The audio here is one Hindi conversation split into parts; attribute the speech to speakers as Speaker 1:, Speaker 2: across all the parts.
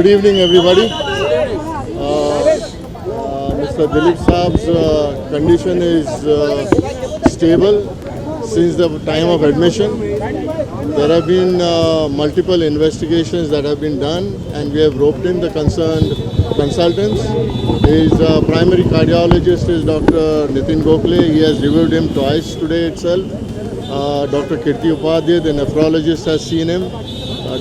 Speaker 1: Good evening, everybody. Mr. Dilip Saab's condition is stable since the time of admission. There have been multiple investigations that have been done, and we have roped in the concerned consultants. His primary cardiologist is Dr. Nitin Gokhale. He has reviewed him twice today itself. Dr. Kirti Upadhyay, the nephrologist, has seen him.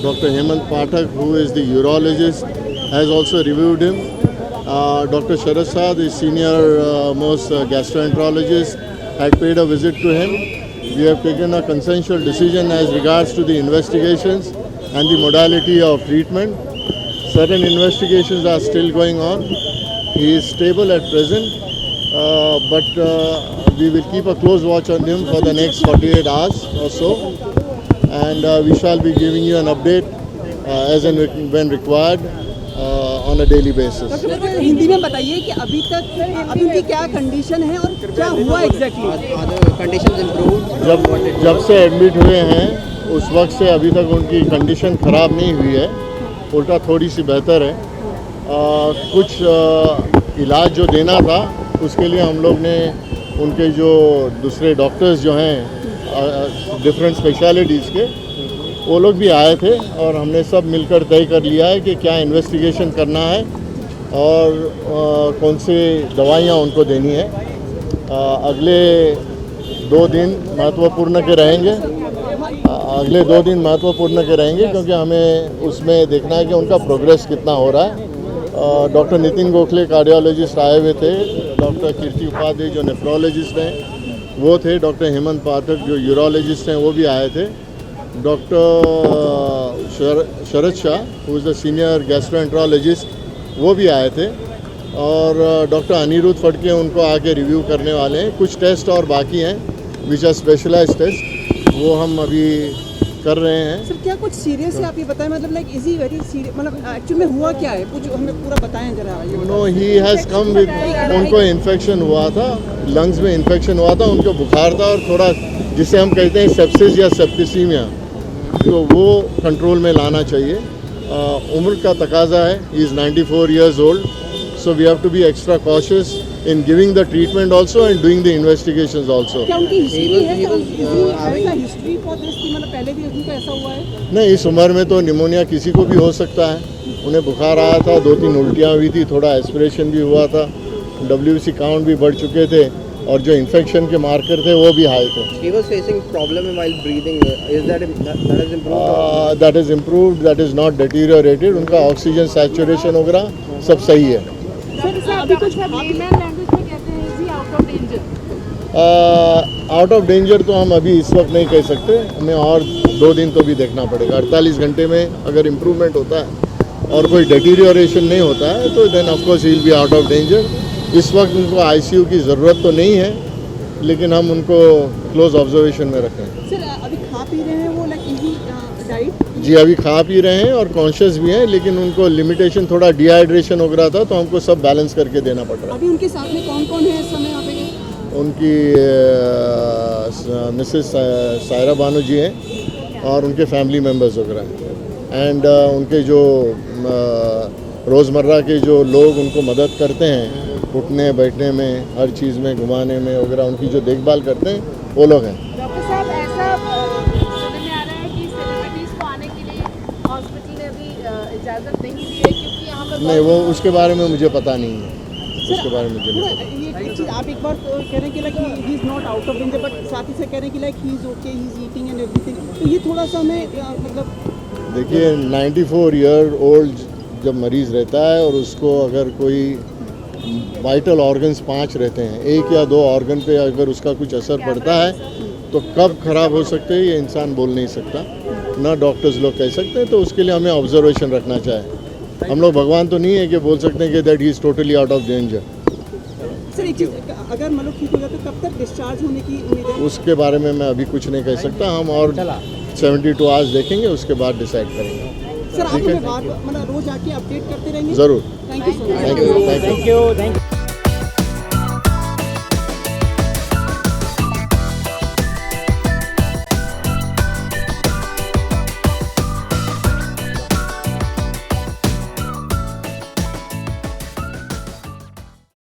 Speaker 1: Dr. Hemant Pathak, who is the urologist, has also reviewed him. Dr. Sharad Shah, the senior most gastroenterologist, had paid a visit to him. We have taken a consensual decision as regards to the investigations and the modality of treatment. Certain investigations are still going on. He is stable at present, but we will keep a close watch on him for the next 48 hours or so. And we shall be giving you an update as and when required on a daily basis.
Speaker 2: Doctor Hindi में बताइए कि अभी उनकी क्या कंडीशन है और क्या हुआ एग्जैक्टली? कंडीशन इम्प्रूव
Speaker 1: जब से एडमिट हुए हैं उस वक्त से अभी तक उनकी कंडीशन ख़राब नहीं हुई है, उल्टा थोड़ी सी बेहतर है। कुछ इलाज जो देना था उसके लिए हम लोग ने उनके जो दूसरे डॉक्टर्स जो हैं डिफरेंट स्पेशलिटीज़ के, वो लोग भी आए थे और हमने सब मिलकर तय कर लिया है कि क्या इन्वेस्टिगेशन करना है और कौन सी दवाइयाँ उनको देनी है। अगले 2 दिन महत्वपूर्ण के रहेंगे। क्योंकि हमें उसमें देखना है कि उनका प्रोग्रेस कितना हो रहा है। डॉक्टर नितिन गोखले कार्डियोलॉजिस्ट आए हुए थे, डॉक्टर कीर्ति उपाध्याय जो नेफ्रोलॉजिस्ट हैं वो थे, डॉक्टर हेमंत पाठक जो यूरोलॉजिस्ट हैं वो भी आए थे, doctor Sharad Shah who is the senior gastroenterologist वो भी आए थे, और डॉक्टर अनिरुद्ध फड़के उनको आके रिव्यू करने वाले हैं। कुछ टेस्ट और बाकी हैं विच आर स्पेशलाइज्ड टेस्ट, वो हम अभी कर रहे हैं।
Speaker 2: सर क्या कुछ सीरियस है आप ये बताएं, मतलब like is he very serious, मतलब एक्चुअली में हुआ क्या है कुछ हमें पूरा बताएं जरा।
Speaker 1: No, he has come with, उनको इन्फेक्शन हुआ था, लंग्स में इन्फेक्शन हुआ था, उनको बुखार था और थोड़ा जिसे हम कहते हैं सेप्सिस या सेप्टिसीमिया, तो वो कंट्रोल में लाना चाहिए। उम्र का तकाजा है, he is 94 years old, so we have to be extra cautious in giving the treatment also and doing the investigations also.
Speaker 2: क्या उनकी हिस्ट्री है? हिस्ट्री फॉर दिस की, मतलब पहले भी उनका ऐसा हुआ है?
Speaker 1: नहीं, इस उम्र में तो निमोनिया किसी को भी हो सकता है। उन्हें बुखार आया था, 2-3 उल्टियाँ हुई थी, थोड़ा एस्पिरेशन भी हुआ था, WBC काउंट भी बढ़ चुके थे और जो इन्फेक्शन के मार्कर थे वो भी हाई थे।
Speaker 3: He was facing problem while breathing. Is that has improved?
Speaker 1: That is improved, that is not deteriorated. उनका ऑक्सीजन सैचुरेशन वगैरह सब सही है।
Speaker 2: अभी कुछ लैंग्वेज में कहते हैं जी out of danger.
Speaker 1: Out of danger तो हम अभी इस वक्त नहीं कह सकते, हमें और 2 दिन तो भी देखना पड़ेगा। 48 घंटे में अगर इम्प्रूवमेंट होता है और कोई डेटीरियोरेशन नहीं होता है तो then of course he will be out of danger. इस वक्त उनको ICU की ज़रूरत तो नहीं है, लेकिन हम उनको क्लोज ऑब्जर्वेशन में रखें।
Speaker 2: सर अभी खा पी रहे हैं वो, लाइक इजी डाइट?
Speaker 1: जी, अभी खा पी रहे हैं और कॉन्शियस भी हैं, लेकिन उनको लिमिटेशन थोड़ा डिहाइड्रेशन हो रहा था, तो हमको सब बैलेंस करके देना पड़ रहा है।
Speaker 2: अभी उनके साथ में कौन कौन है इस समय यहाँ पे?
Speaker 1: उनकी मिसेस सायरा बानो जी हैं और उनके फैमिली मेम्बर्स वगैरह हैं, एंड उनके जो रोज़मर्रा के जो लोग उनको मदद करते हैं उठने बैठने में, हर चीज़ में, घुमाने में वगैरह, उनकी जो देखभाल करते हैं वो लोग हैं।
Speaker 4: डॉक्टर साहब, ऐसा सुनने में आ रहा है कि सेलिब्रिटीज़ को आने के लिए हॉस्पिटल ने अभी इजाज़त नहीं दी है, क्योंकि यहाँ पर
Speaker 1: नहीं, वो उसके बारे में मुझे पता नहीं है, उसके बारे में मुझे नहीं पता।
Speaker 2: ये चीज़ आप एक बार कह रहे हैं कि like he is not out of danger, but साथ ही से कह रहे हैं कि like he is okay, he is eating and everything, तो ये थोड़ा सा हमें मतलब
Speaker 1: देखिए 94 year old जब मरीज़ रहता है और उसको अगर कोई वाइटल ऑर्गन्स 5 रहते हैं, 1 या 2 ऑर्गन पे अगर उसका कुछ असर पड़ता है तो कब ख़राब हो सकते हैं ये इंसान बोल नहीं सकता, ना डॉक्टर्स लोग कह सकते हैं, तो उसके लिए हमें ऑब्जर्वेशन रखना चाहिए। हम लोग भगवान तो नहीं है कि बोल सकते हैं कि that he is totally out of danger.
Speaker 2: Sir एक चीज़, अगर मतलब ठीक हो जाए तो कब तक डिस्चार्ज होने की उम्मीद है?
Speaker 1: उसके बारे में मैं अभी कुछ नहीं कह सकता, हम और 72 आवर्स देखेंगे, उसके बाद डिसाइड करेंगे।
Speaker 2: सर आप मुझे मतलब रोज आके अपडेट करते रहेंगे?
Speaker 1: ज़रूर।
Speaker 2: Thank you so much.
Speaker 1: Thank you.